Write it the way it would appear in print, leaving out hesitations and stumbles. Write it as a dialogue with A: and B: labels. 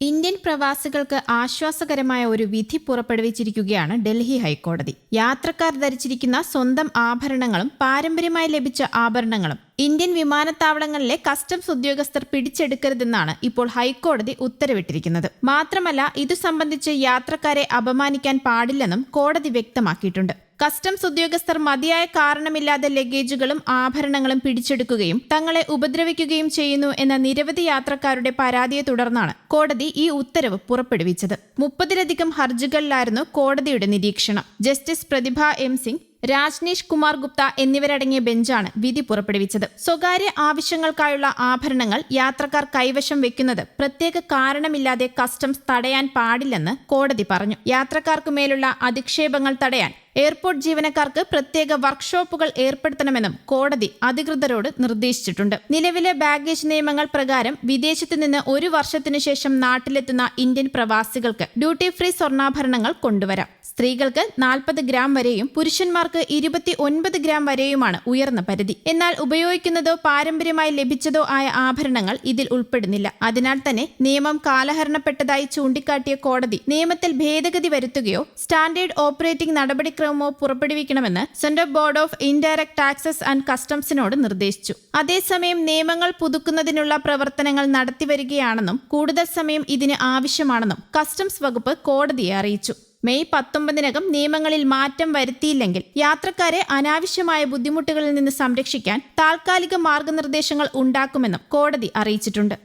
A: Indian പ്രവാസികൾക്ക് ആശ്വാസകരമായ ഒരു വിധി പുറപ്പെടുവിച്ചിരിക്കുകയാണ് ഡൽഹി ഹൈക്കോടതി. യാത്രക്കാർ ധരിച്ചിരിക്കുന്ന സ്വന്തം ആഭരണങ്ങളും പാരമ്പര്യമായി ലഭിച്ച ആഭരണങ്ങളും ഇന്ത്യൻ വിമാനത്താവളങ്ങളിലെ കസ്റ്റംസ് ഉദ്യോഗസ്ഥർ പിടിച്ചെടുക്കരുതെന്നാണ് ഇപ്പോൾ ഹൈക്കോടതി ഉത്തരവിട്ടിരിക്കുന്നത്. മാത്രമല്ല, ഇതു സംബന്ധിച്ച് യാത്രക്കാരെ അപമാനിക്കാൻ പാടില്ലെന്നും കോടതി വ്യക്തമാക്കിയിട്ടുണ്ട്. കസ്റ്റംസ് ഉദ്യോഗസ്ഥർ മതിയായ കാരണമില്ലാതെ ലഗേജുകളും ആഭരണങ്ങളും പിടിച്ചെടുക്കുകയും തങ്ങളെ ഉപദ്രവിക്കുകയും ചെയ്യുന്നു എന്ന നിരവധി യാത്രക്കാരുടെ പരാതിയെ തുടർന്നാണ് കോടതി ഈ ഉത്തരവ് പുറപ്പെടുവിച്ചത്. 30-ലധികം ഹർജികളിലായിരുന്നു കോടതിയുടെ നിരീക്ഷണം. ജസ്റ്റിസ് പ്രതിഭ എം സിംഗ്, രാജ്നേഷ് കുമാർ ഗുപ്ത എന്നിവരടങ്ങിയ ബെഞ്ചാണ് വിധി പുറപ്പെടുവിച്ചത്. സ്വകാര്യ ആവശ്യങ്ങൾക്കായുള്ള ആഭരണങ്ങൾ യാത്രക്കാർ കൈവശം വെക്കുന്നത് പ്രത്യേക കാരണമില്ലാതെ കസ്റ്റംസ് തടയാൻ പാടില്ലെന്ന് കോടതി പറഞ്ഞു. യാത്രക്കാർക്കു മേലുള്ള അധിക്ഷേപങ്ങൾ തടയാൻ എയർപോർട്ട് ജീവനക്കാർക്ക് പ്രത്യേക വർക്ക്ഷോപ്പുകൾ ഏർപ്പെടുത്തണമെന്നും കോടതി അധികൃതരോട് നിർദ്ദേശിച്ചിട്ടുണ്ട്. നിലവിലെ ബാഗേജ് നിയമങ്ങൾ പ്രകാരം വിദേശത്ത് നിന്ന് 1 വർഷത്തിനു ശേഷം നാട്ടിലെത്തുന്ന ഇന്ത്യൻ പ്രവാസികൾക്ക് ഡ്യൂട്ടി ഫ്രീ സ്വർണ്ണാഭരണങ്ങൾ കൊണ്ടുവരാം. സ്ത്രീകൾക്ക് 40 ഗ്രാം വരെയും പുരുഷന്മാർക്ക് 29 ഗ്രാം വരെയുമാണ് ഉയർന്ന പരിധി. എന്നാൽ ഉപയോഗിക്കുന്നതോ പാരമ്പര്യമായി ലഭിച്ചതോ ആയ ആഭരണങ്ങൾ ഇതിൽ ഉൾപ്പെടുന്നില്ല. അതിനാൽ തന്നെ നിയമം കാലഹരണപ്പെട്ടതായി ചൂണ്ടിക്കാട്ടിയ കോടതി നിയമത്തിൽ ഭേദഗതി വരുത്തുകയോ സ്റ്റാൻഡേർഡ് ഓപ്പറേറ്റിംഗ് നടപടിക്രമമോ പുറപ്പെടുവിക്കണമെന്ന് central board of indirect taxes and കസ്റ്റംസിനോട് നിർദ്ദേശിച്ചു. അതേസമയം നിയമങ്ങൾ പുതുക്കുന്നതിനുള്ള പ്രവർത്തനങ്ങൾ നടത്തിവരികയാണെന്നും കൂടുതൽ സമയം ഇതിന് ആവശ്യമാണെന്നും കസ്റ്റംസ് വകുപ്പ് കോടതിയെ അറിയിച്ചു. മെയ് 19-നകം നിയമങ്ങളിൽ മാറ്റം വരുത്തിയില്ലെങ്കിൽ യാത്രക്കാരെ അനാവശ്യമായ ബുദ്ധിമുട്ടുകളിൽ നിന്ന് സംരക്ഷിക്കാൻ താൽക്കാലിക മാർഗനിർദ്ദേശങ്ങൾ ഉണ്ടാക്കുമെന്നും കോടതി അറിയിച്ചിട്ടുണ്ട്.